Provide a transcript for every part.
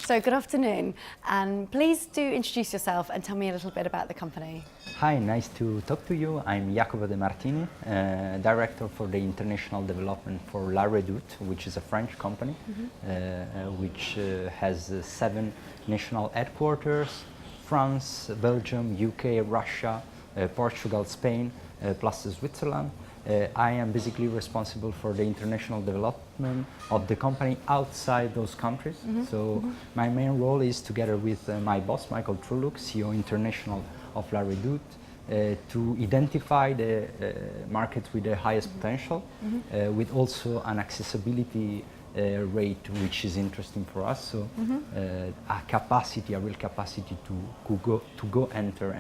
So good afternoon, and please do introduce yourself and tell me a little bit about the company. Hi, nice to talk to you. I'm Jacopo De Martini, Director for the International Development for Redoute, which is a French company, which has 7 national headquarters: France, Belgium, UK, Russia, Portugal, Spain, plus Switzerland. I am basically responsible for the international development of the company outside those countries. My main role is, together with my boss, Michael Truluk, CEO International of Redoute, to identify the markets with the highest potential, with also an accessibility rate which is interesting for us. So a real capacity to go enter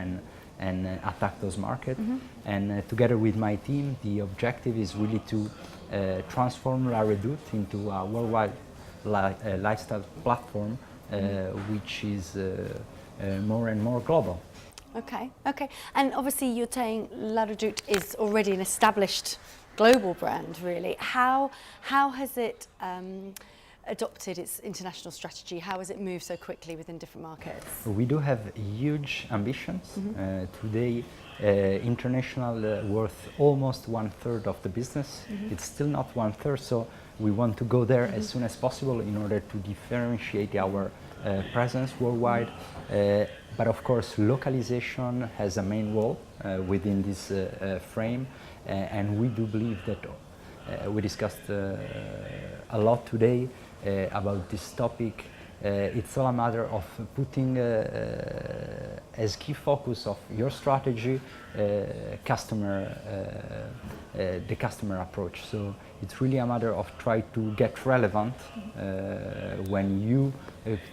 and attack those markets. And together with my team, the objective is really to transform Redoute into a worldwide lifestyle platform, which is more and more global. Okay. And obviously you're saying Redoute is already an established global brand, really. How has it adopted its international strategy? How has it moved so quickly within different markets? We do have huge ambitions. Today, international worth almost 1/3 of the business. It's still not 1/3, so we want to go there as soon as possible in order to differentiate our presence worldwide. But of course, localization has a main role within this frame, and we do believe that we discussed a lot today about this topic. It's all a matter of putting as key focus of your strategy the customer approach. So it's really a matter of try to get relevant when you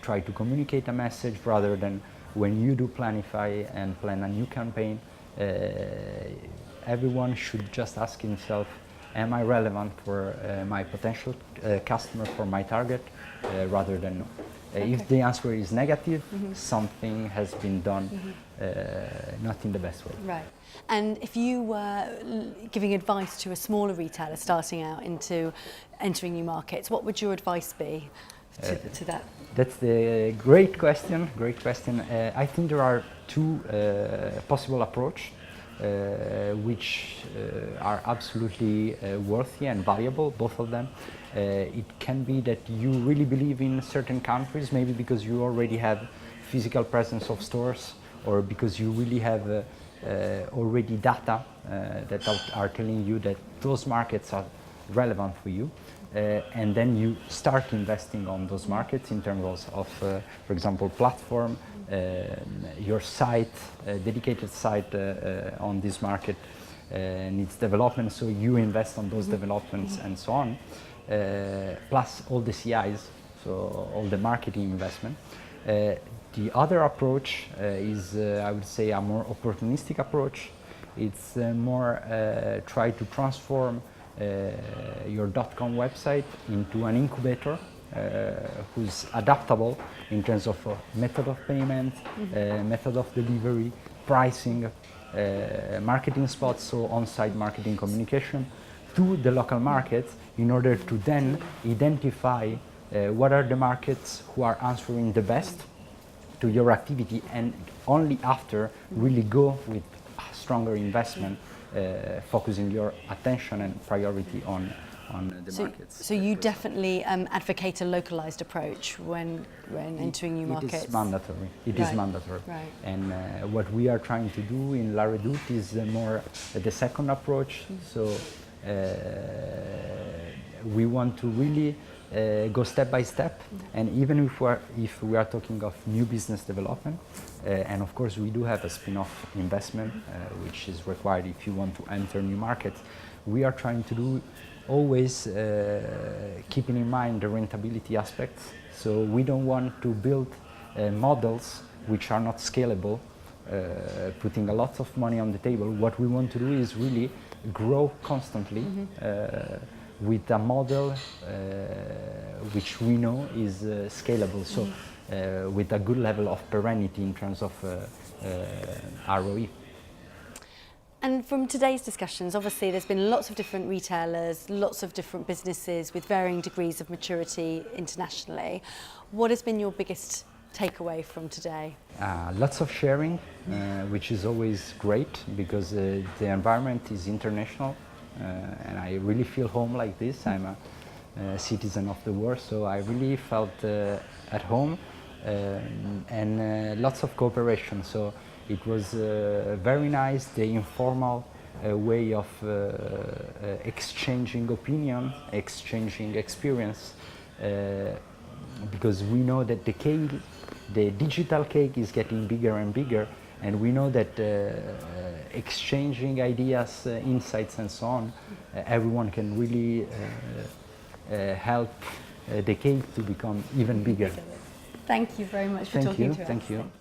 try to communicate a message, rather than when you do planify and plan a new campaign. Everyone should just ask himself, am I relevant for my potential customer, for my target, rather than no. If the answer is negative, something has been done not in the best way. Right. And if you were giving advice to a smaller retailer starting out into entering new markets, what would your advice be to that? That's the great question. I think there are 2 possible approaches, which are absolutely worthy and valuable, both of them. It can be that you really believe in certain countries, maybe because you already have physical presence of stores, or because you really have already data that are telling you that those markets are relevant for you. And then you start investing on those markets in terms of for example, platform, your site, dedicated site on this market needs development, so you invest on those developments and so on, plus all the CIs, so all the marketing investment. The other approach is, I would say, a more opportunistic approach. It's more try to transform your .com website into an incubator who's adaptable in terms of method of payment, method of delivery, pricing, marketing spots, so on-site marketing communication to the local markets, in order to then identify what are the markets who are answering the best to your activity, and only after really go with stronger investment, focusing your attention and priority on the markets. So you definitely advocate a localized approach when entering new markets? It is mandatory. It is mandatory. Right. And what we are trying to do in Redoute is more the second approach. So we want to really go step by step, and even if we are talking of new business development, and of course we do have a spin-off investment which is required if you want to enter new markets, we are trying to do always keeping in mind the rentability aspects. So we don't want to build models which are not scalable, putting a lot of money on the table. What we want to do is really grow constantly with a model which we know is scalable, so with a good level of perennity in terms of ROE. And from today's discussions, obviously there's been lots of different retailers, lots of different businesses with varying degrees of maturity internationally. What has been your biggest takeaway from today? Lots of sharing, which is always great because the environment is international, and I really feel home like this. I'm a citizen of the world, so I really felt at home, and lots of cooperation. So it was very nice, the informal way of exchanging opinion, exchanging experience, because we know that the digital cake is getting bigger and bigger, and we know that exchanging ideas, insights and so on, everyone can really help the cake to become even bigger. Thank you very much for Thank talking you, to us. thank you.